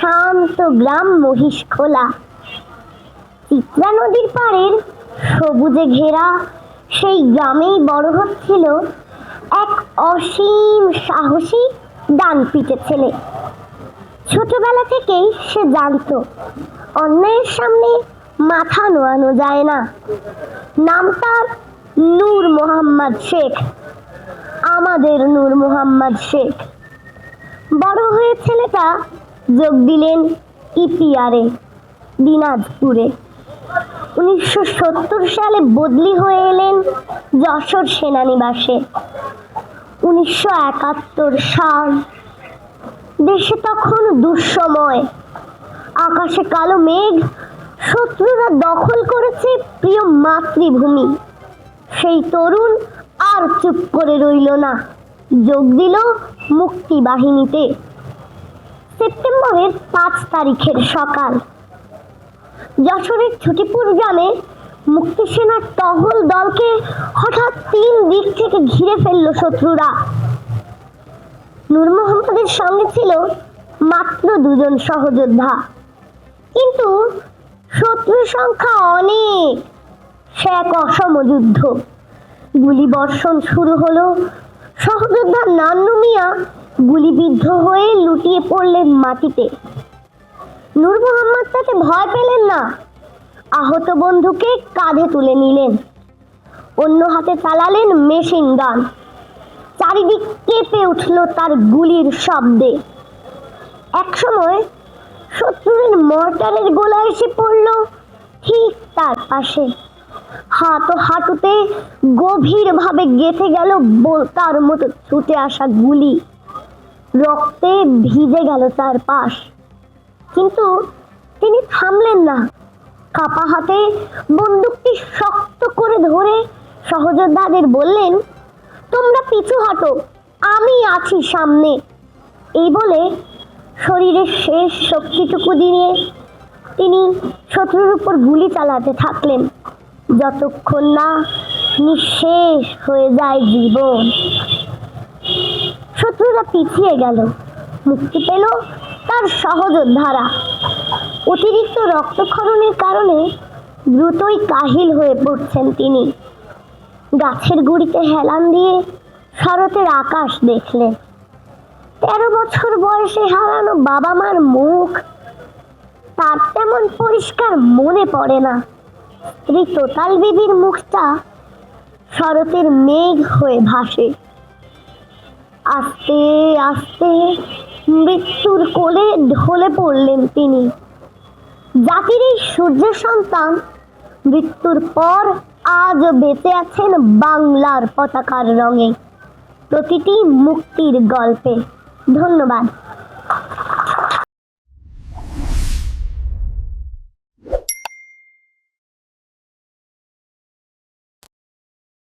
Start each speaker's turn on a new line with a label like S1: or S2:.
S1: শান্ত গ্রাম মহিষখোলা। চিত্রা নদীর পাড়ের সবুজে ঘেরা সেই গ্রামেই বড় হচ্ছিল এক অসীম সাহসী ডানপিটে ছেলে। ছোটবেলা থেকেই সে জানতো অন্যায়ের সামনে মাথা নোয়ানো যায় না। নাম তার নূর মোহাম্মদ শেখ, আমাদের নূর মোহাম্মদ শেখ। বড় হয়ে ছেলেটা যোগ দিলেন ইপিআরে দিনাজপুরে। 1970 সালে বদলি হয়ে এলেন যশোর সেনানিবাসে। 1971 সাল, দেশে তখন দুঃসময়। আকাশে কালো মেঘ, শত্রুরা দখল করেছে প্রিয় মাতৃভূমি। সেই তরুণ আর চুপ করে রইল না, যোগ দিল মুক্তি বাহিনীতে। সেপ্টেম্বরের 5 তারিখের সকাল, যশোরের ছুটিপুর গ্রামে মুক্তি সেনার টহল দলকে হঠাৎ 3 দিক থেকে ঘিরে ফেলল শত্রুরা। নূর মোহাম্মদের সঙ্গে ছিল মাত্র 2 জন সহযোদ্ধা, কিন্তু শত্রুর সংখ্যা অনেক। সে এক অসম যুদ্ধ। গুলি বর্ষণ শুরু হলো। সহযোদ্ধা নান্নু মিয়া গুলিবিদ্ধ হয়ে লুটিয়ে পড়লেন মাটিতে। নূর মোহাম্মদ তাতে ভয় পেলেন না, আহত বন্ধুকে কাঁধে তুলে নিলেন, অন্য হাতে চালালেন মেশিন গান। চারিদিক কেঁপে উঠল তার গুলির শব্দে। একসময় শত্রুর মর্টারের গোলা এসে পড়ল ঠিক তার পাশে। হাঁটুতে গভীরভাবে গেঁথে গেল বোলতার মতো ছুটে আসা গুলি। রক্তে ভিজে গেল তার পাশ, কিন্তু তিনি থামলেন না। কাপা হাতে বন্দুকটি শক্ত করে ধরে সহযোদ্ধাদের বললেন, তোমরা পিছু হাঁটো, আমি আছি সামনে। এই বলে শরীরের শেষ শক্তিটুকু দিয়ে তিনি শত্রুর উপর গুলি চালাতে থাকলেন, যতক্ষণ না নিঃশেষ হয়ে যায় জীবন। শত্রুরা পিছিয়ে গেল, মুক্তি পেল তার সহযোদ্ধারা। অতিরিক্ত রক্তক্ষরণের কারণে দ্রুতই কাহিল হয়ে পড়ছেন তিনি। গাছের গুড়িতে হেলান দিয়ে শরতের আকাশ দেখলেন। 13 বছর বয়সে হারানো বাবা মার মুখ তার তেমন পরিষ্কার মনে পড়ে না। স্ত্রী তোতাল বিবির মুখটা শরতের মেঘ হয়ে ভাসে। আস্তে আস্তে মৃত্যুর কোলে ঢলে পড়লেন তিনি। জাতির এই সূর্য সন্তান মৃত্যুর পর আজও বেঁচে আছেন বাংলার পতাকার রঙে, প্রতিটি মুক্তির গল্পে। ধন্যবাদ।